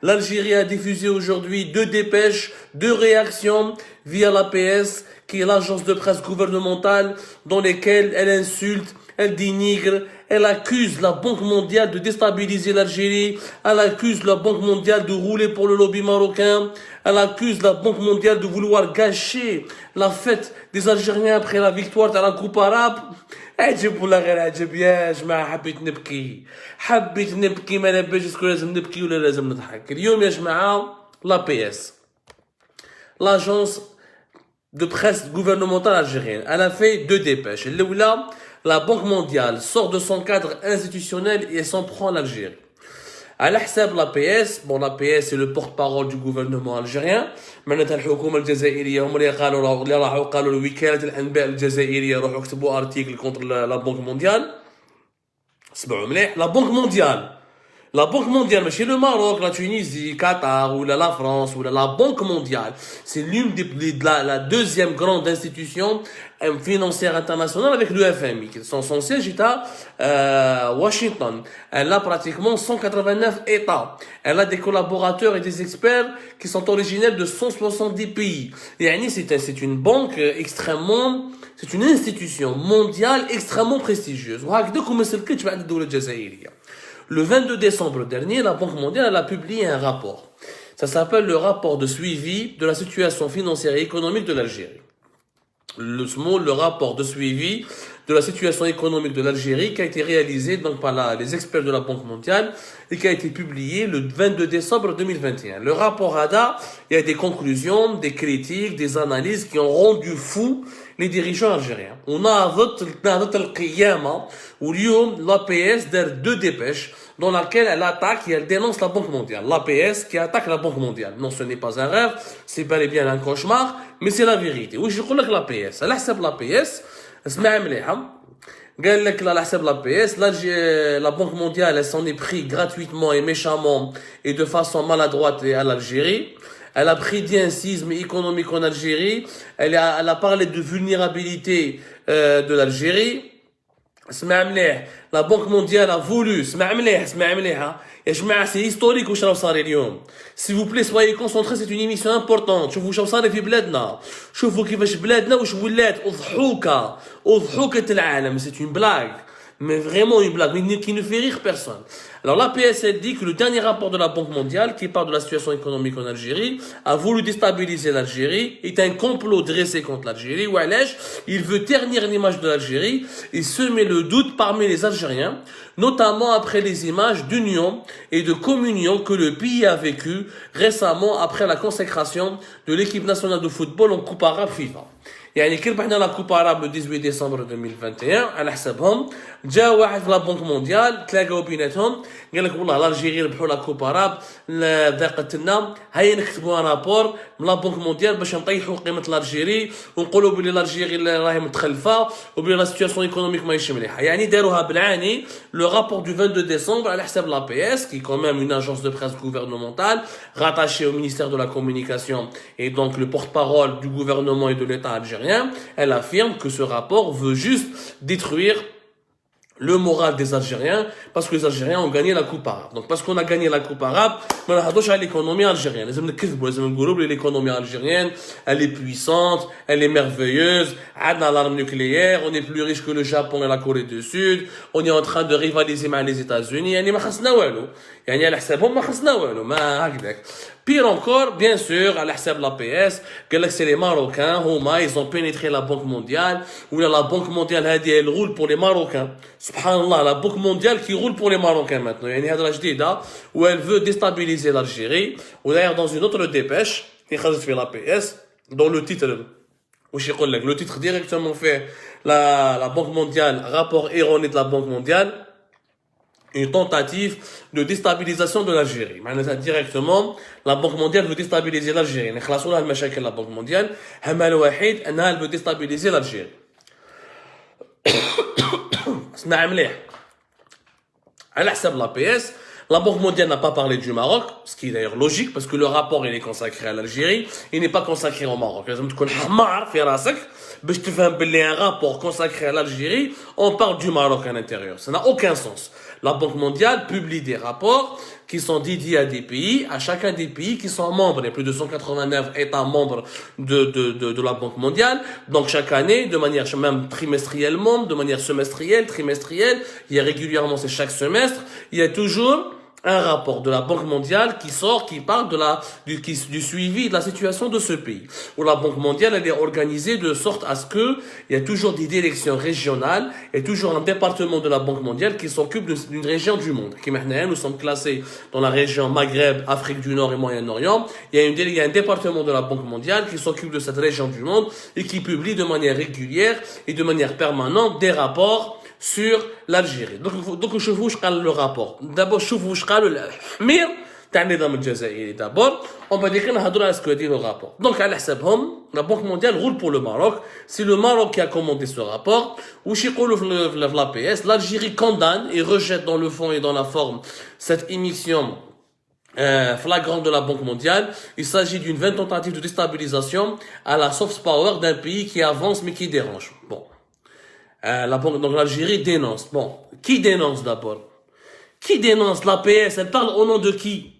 L'Algérie a diffusé aujourd'hui 2 dépêches, 2 réactions via l'APS, qui est l'agence de presse gouvernementale, dans lesquelles elle insulte, elle dénigre, elle accuse la Banque mondiale de déstabiliser l'Algérie, elle accuse la Banque mondiale de rouler pour le lobby marocain, elle accuse la Banque mondiale de vouloir gâcher la fête des Algériens après la victoire de la Coupe arabe. عجب ولا غير عجب يا جماعة؟ حبيت نبكي ما نبيش اسكو لازم نبكي ولا لازم نضحك. اليوم يا جماعة l'APS, l'agence de presse gouvernementale algérienne, elle a fait 2 dépêches. Là, la Banque mondiale sort de son cadre institutionnel et s'en prend à l'Algérie. على حساب l'APS, bon l'APS c'est le porte-parole du gouvernement algérien. معناتها الحكومة الجزائرية هم اللي راحوا قالوا لوكالة الأنباء الجزائرية روحوا اكتبوا ارتيكل كونتر لا بنك مونديال. اسمعوا مليح، La Banque mondiale, mais chez le Maroc, la Tunisie, Qatar, ou la France, ou la Banque mondiale, c'est l'une la deuxième grande institution financière internationale avec le FMI. Son siège est à Washington. Elle a pratiquement 189 États. Elle a des collaborateurs et des experts qui sont originaires de 170 pays. Et c'est une banque c'est une institution mondiale extrêmement prestigieuse. Le 22 décembre dernier, la Banque mondiale a publié un rapport. Ça s'appelle le rapport de suivi de la situation financière et économique de l'Algérie. Le rapport de suivi de la situation économique de l'Algérie qui a été réalisé donc par les experts de la Banque mondiale et qui a été publié le 22 décembre 2021. Le rapport ADA, il y a des conclusions, des critiques, des analyses qui ont rendu fou les dirigeants algériens. On a l'APS der 2 dépêches dans laquelle elle attaque et elle dénonce la Banque mondiale. L'APS qui attaque la Banque mondiale. Non, ce n'est pas un rêve, c'est bel et bien un cauchemar, mais c'est la vérité. Oui, je crois que l'APS, على حساب l'APS, اسمع مليحة. قال لك على حساب l'APS, la Banque mondiale, elle s'en est pris gratuitement et méchamment et de façon maladroite à l'Algérie. Elle a prédit un séisme économique en Algérie. Elle a parlé de vulnérabilité de l'Algérie. اسمع مليح، la Banque mondiale a voulu، اسمع مليح يا جماعة، c'est historique واش راه صار اليوم. S'il vous plaît, soyez concentrés, c'est une émission importante. شوفوا واش صار في بلادنا، شوفوا كيفاش بلادنا واش ولات أضحوكة العالم. C'est une blague. Mais vraiment une blague, mais qui ne fait rire personne. Alors l'APS dit que le dernier rapport de la Banque mondiale, qui parle de la situation économique en Algérie, a voulu déstabiliser l'Algérie, est un complot dressé contre l'Algérie. Il veut ternir l'image de l'Algérie et semer le doute parmi les Algériens, notamment après les images d'union et de communion que le pays a vécu récemment après la consécration de l'équipe nationale de football en Coupe arabe FIFA. يعني كي ربحنا لا كوب عرب لو 18 ديسمبر 2021 على حسابهم، جا واحد في لا بنك مونديال تلاقاو بيناتهم قال لك والله الجيري ربحوا لا كوب عرب ضاقت لنا، هيا نكتبوا رابور من لا بنك مونديال باش نطيحوا قيمه الجيري ونقولوا بلي الجيري راهي متخلفه وبلي لا سيتواسيون ايكونوميك ماهيش مليحه. يعني داروها بالعاني. لو رابور دو 22 décembre على حساب لا بي اس qui est quand même une agence de presse gouvernementale rattachée au ministère de la communication et donc le porte-parole du gouvernement et de l'État algérien. Elle affirme que ce rapport veut juste détruire le moral des Algériens parce que les Algériens ont gagné la Coupe arabe. Donc parce qu'on a gagné la Coupe arabe, on a à l'économie algérienne. L'économie algérienne, elle est puissante, elle est merveilleuse. On a l'arme nucléaire, on est plus riche que le Japon et la Corée du Sud. On est en train de rivaliser avec les États-Unis. يعني ما خسنا والو. يعني على حسابهم ما خسنا والو. ما هكذاك. Pire encore, bien sûr, à l'HSAB l'APS, que c'est les Marocains, ils ont pénétré la Banque mondiale, ou la Banque mondiale, elle roule pour les Marocains. Subhanallah, la Banque mondiale qui roule pour les Marocains maintenant. Il y a une hadra où elle veut déstabiliser l'Algérie, ou d'ailleurs dans une autre dépêche, qui fait l'APS, dont le titre, le titre directement fait la Banque mondiale, rapport erroné de la Banque mondiale, une tentative de déstabilisation de l'Algérie. Directement, la Banque mondiale veut déstabiliser l'Algérie. La Banque mondiale, elle veut déstabiliser l'Algérie. À la l'APS, la Banque mondiale n'a pas parlé du Maroc, ce qui est d'ailleurs logique, parce que le rapport il est consacré à l'Algérie, il n'est pas consacré au Maroc. Un rapport consacré à l'Algérie, on parle du Maroc à l'intérieur. Ça n'a aucun sens. La Banque mondiale publie des rapports qui sont dédiés à des pays, à chacun des pays qui sont membres. Il y a plus de 189 États membres de la Banque mondiale. Donc chaque année, de manière même trimestriellement, de manière semestrielle, trimestrielle, il y a régulièrement, c'est chaque semestre, il y a toujours un rapport de la Banque mondiale qui sort, qui parle du suivi de la situation de ce pays. Où la Banque mondiale, elle est organisée de sorte à ce que il y a toujours des directions régionales et toujours un département de la Banque mondiale qui s'occupe d'une région du monde. Qui maintenant, nous sommes classés dans la région Maghreb, Afrique du Nord et Moyen-Orient. Il y a un département de la Banque mondiale qui s'occupe de cette région du monde et qui publie de manière régulière et de manière permanente des rapports sur l'Algérie. Donc je vous parle le rapport. D'abord, je vous parle le حمير تاع النظام الجزائري. D'abord, on va dire qu'on a droit à ce que dit le rapport. Donc, à l'حسابهم, la Banque mondiale roule pour le Maroc. C'est le Maroc qui a commandé ce rapport. Ou chez l'APS, l'Algérie condamne et rejette dans le fond et dans la forme cette émission flagrante de la Banque mondiale. Il s'agit d'une vaine tentative de déstabilisation à la soft power d'un pays qui avance mais qui dérange. Bon. Donc l'Algérie dénonce. Bon, qui dénonce d'abord? Qui dénonce l'APS? Elle parle au nom de qui?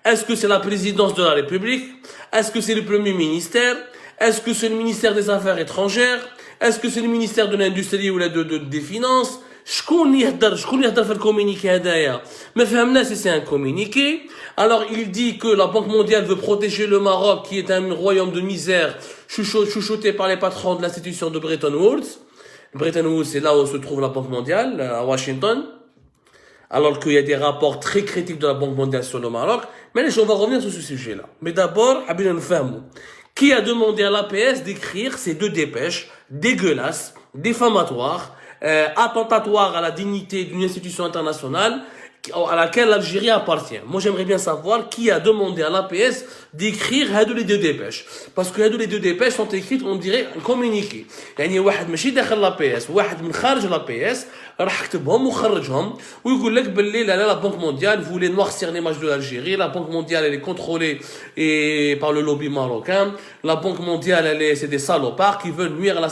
Est-ce que c'est la présidence de la République? Est-ce que c'est le Premier ministère? Est-ce que c'est le ministère des Affaires étrangères? Est-ce que c'est le ministère de l'Industrie ou des Finances? شكون يهدر في الكومينيكي هدايا ما فهمناش si c'est un communiqué. Alors il dit que la Banque mondiale veut protéger le Maroc qui est un royaume de misère chuchoté par les patrons de l'institution de Bretton Woods. Bretton Woods, c'est là où se trouve la Banque mondiale, à Washington. Alors qu'il y a des rapports très critiques de la Banque mondiale sur le Maroc. Mais on va revenir sur ce sujet-là. Mais d'abord, qui a demandé à l'APS d'écrire ces deux dépêches dégueulasses, diffamatoires, attentatoires à la dignité d'une institution internationale à laquelle l'Algérie appartient. Moi, j'aimerais bien savoir qui a demandé à l'APS d'écrire les deux dépêches. Parce que les deux dépêches sont écrites, on dirait, un communiqué. يعني واحد ماشي داخل l'APS, واحد من خارج l'APS, راح كتبهم وخرجهم ويقول لك باللي la Banque mondiale voulait noircir l'image de l'Algérie, la Banque mondiale elle est contrôlée par le lobby marocain, la Banque mondiale c'est des salopards qui veulent nuire à la